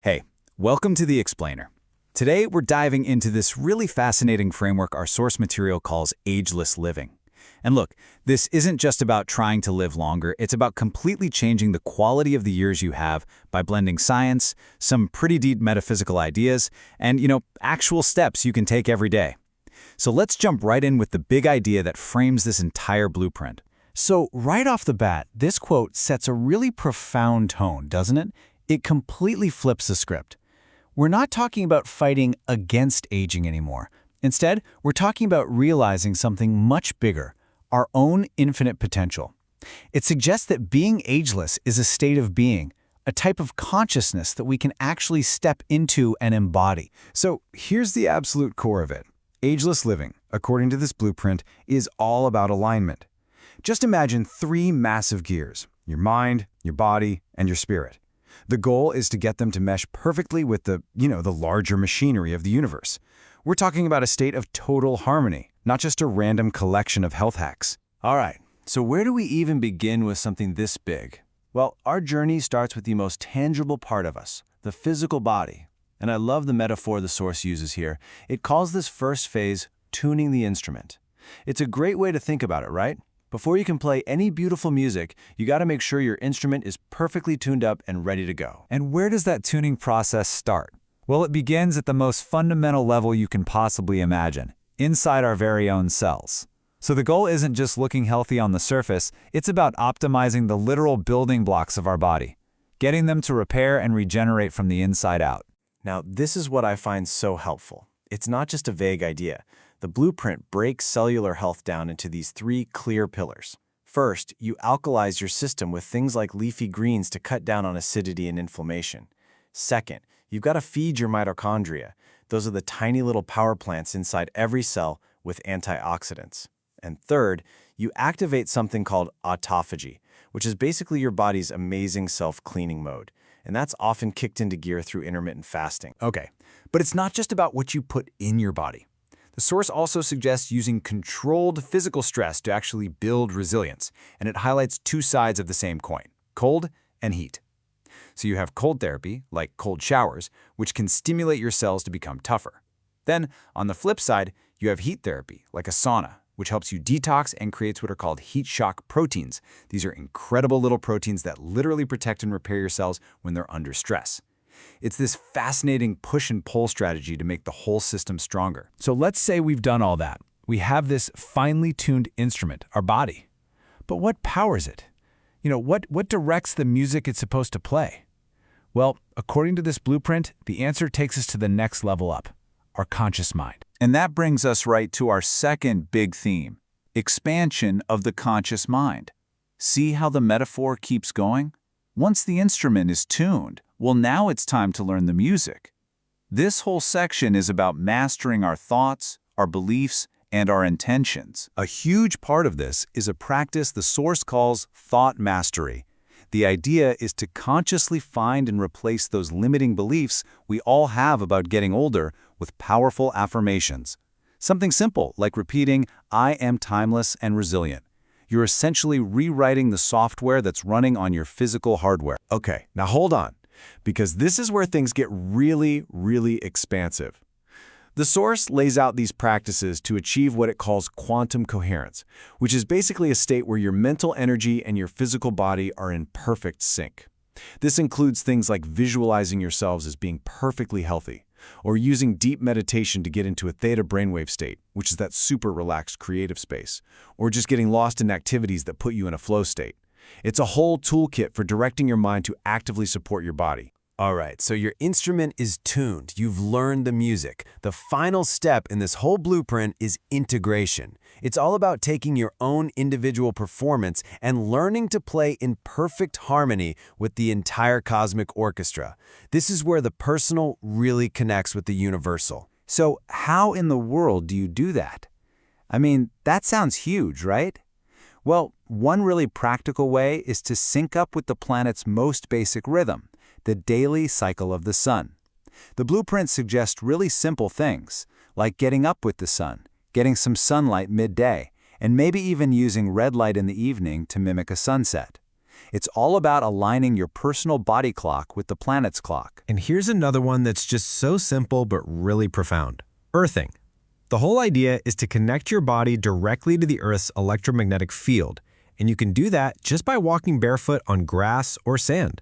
Hey, welcome to The Explainer. Today, we're diving into this really fascinating framework our source material calls ageless living. And look, this isn't just about trying to live longer, it's about completely changing the quality of the years you have by blending science, some pretty deep metaphysical ideas, and, actual steps you can take every day. So let's jump right in with the big idea that frames this entire blueprint. So right off the bat, this quote sets a really profound tone, doesn't it? It completely flips the script. We're not talking about fighting against aging anymore. Instead, we're talking about realizing something much bigger, our own infinite potential. It suggests that being ageless is a state of being, a type of consciousness that we can actually step into and embody. So here's the absolute core of it. Ageless living, according to this blueprint, is all about alignment. Just imagine three massive gears: your mind, your body, and your spirit. The goal is to get them to mesh perfectly with the larger machinery of the universe. We're talking about a state of total harmony, not just a random collection of health hacks. All right, so where do we even begin with something this big? Well, our journey starts with the most tangible part of us, the physical body. And I love the metaphor the source uses here. It calls this first phase tuning the instrument. It's a great way to think about it, right? Before you can play any beautiful music, you got to make sure your instrument is perfectly tuned up and ready to go. And where does that tuning process start? Well, it begins at the most fundamental level you can possibly imagine, inside our very own cells. So the goal isn't just looking healthy on the surface, it's about optimizing the literal building blocks of our body, getting them to repair and regenerate from the inside out. Now, this is what I find so helpful. It's not just a vague idea. The blueprint breaks cellular health down into these three clear pillars. First, you alkalize your system with things like leafy greens to cut down on acidity and inflammation. Second, you've got to feed your mitochondria. Those are the tiny little power plants inside every cell with antioxidants. And third, you activate something called autophagy, which is basically your body's amazing self-cleaning mode. And that's often kicked into gear through intermittent fasting. Okay, but it's not just about what you put in your body. The source also suggests using controlled physical stress to actually build resilience, and it highlights two sides of the same coin: cold and heat. So you have cold therapy, like cold showers, which can stimulate your cells to become tougher. Then, on the flip side, you have heat therapy, like a sauna, which helps you detox and creates what are called heat shock proteins. These are incredible little proteins that literally protect and repair your cells when they're under stress. It's this fascinating push and pull strategy to make the whole system stronger. So let's say we've done all that. We have this finely tuned instrument, our body. But what powers it? What directs the music it's supposed to play? Well, according to this blueprint, the answer takes us to the next level up, our conscious mind. And that brings us right to our second big theme, expansion of the conscious mind. See how the metaphor keeps going? Once the instrument is tuned, well, now it's time to learn the music. This whole section is about mastering our thoughts, our beliefs, and our intentions. A huge part of this is a practice the source calls thought mastery. The idea is to consciously find and replace those limiting beliefs we all have about getting older with powerful affirmations. Something simple like repeating, "I am timeless and resilient." You're essentially rewriting the software that's running on your physical hardware. Okay, now hold on, because this is where things get really, really expansive. The source lays out these practices to achieve what it calls quantum coherence, which is basically a state where your mental energy and your physical body are in perfect sync. This includes things like visualizing yourselves as being perfectly healthy, or using deep meditation to get into a theta brainwave state, which is that super relaxed creative space, or just getting lost in activities that put you in a flow state. It's a whole toolkit for directing your mind to actively support your body. All right, so your instrument is tuned. You've learned the music. The final step in this whole blueprint is integration. It's all about taking your own individual performance and learning to play in perfect harmony with the entire cosmic orchestra. This is where the personal really connects with the universal. So how in the world do you do that? I mean, that sounds huge, right? Well, one really practical way is to sync up with the planet's most basic rhythm, the daily cycle of the sun. The blueprint suggests really simple things, like getting up with the sun, getting some sunlight midday, and maybe even using red light in the evening to mimic a sunset. It's all about aligning your personal body clock with the planet's clock. And here's another one that's just so simple but really profound. Earthing. The whole idea is to connect your body directly to the Earth's electromagnetic field, and you can do that just by walking barefoot on grass or sand.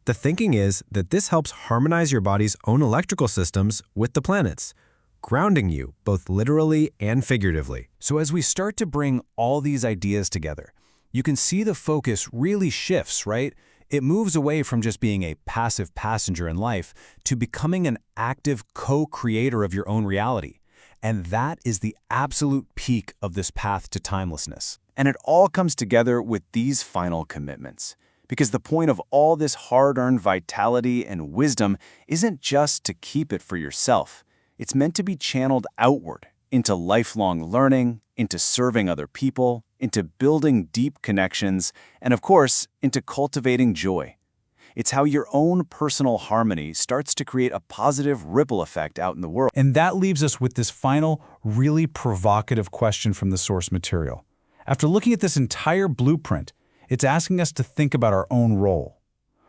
The thinking is that this helps harmonize your body's own electrical systems with the planet's, grounding you both literally and figuratively. So as we start to bring all these ideas together, you can see the focus really shifts, right? It moves away from just being a passive passenger in life to becoming an active co-creator of your own reality. And that is the absolute peak of this path to timelessness. And it all comes together with these final commitments. Because the point of all this hard-earned vitality and wisdom isn't just to keep it for yourself. It's meant to be channeled outward, into lifelong learning, into serving other people, into building deep connections, and of course, into cultivating joy. It's how your own personal harmony starts to create a positive ripple effect out in the world. And that leaves us with this final, really provocative question from the source material. After looking at this entire blueprint, it's asking us to think about our own role.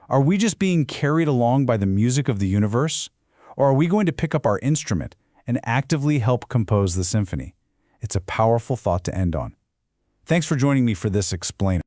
Are we just being carried along by the music of the universe? Or are we going to pick up our instrument and actively help compose the symphony? It's a powerful thought to end on. Thanks for joining me for this explainer.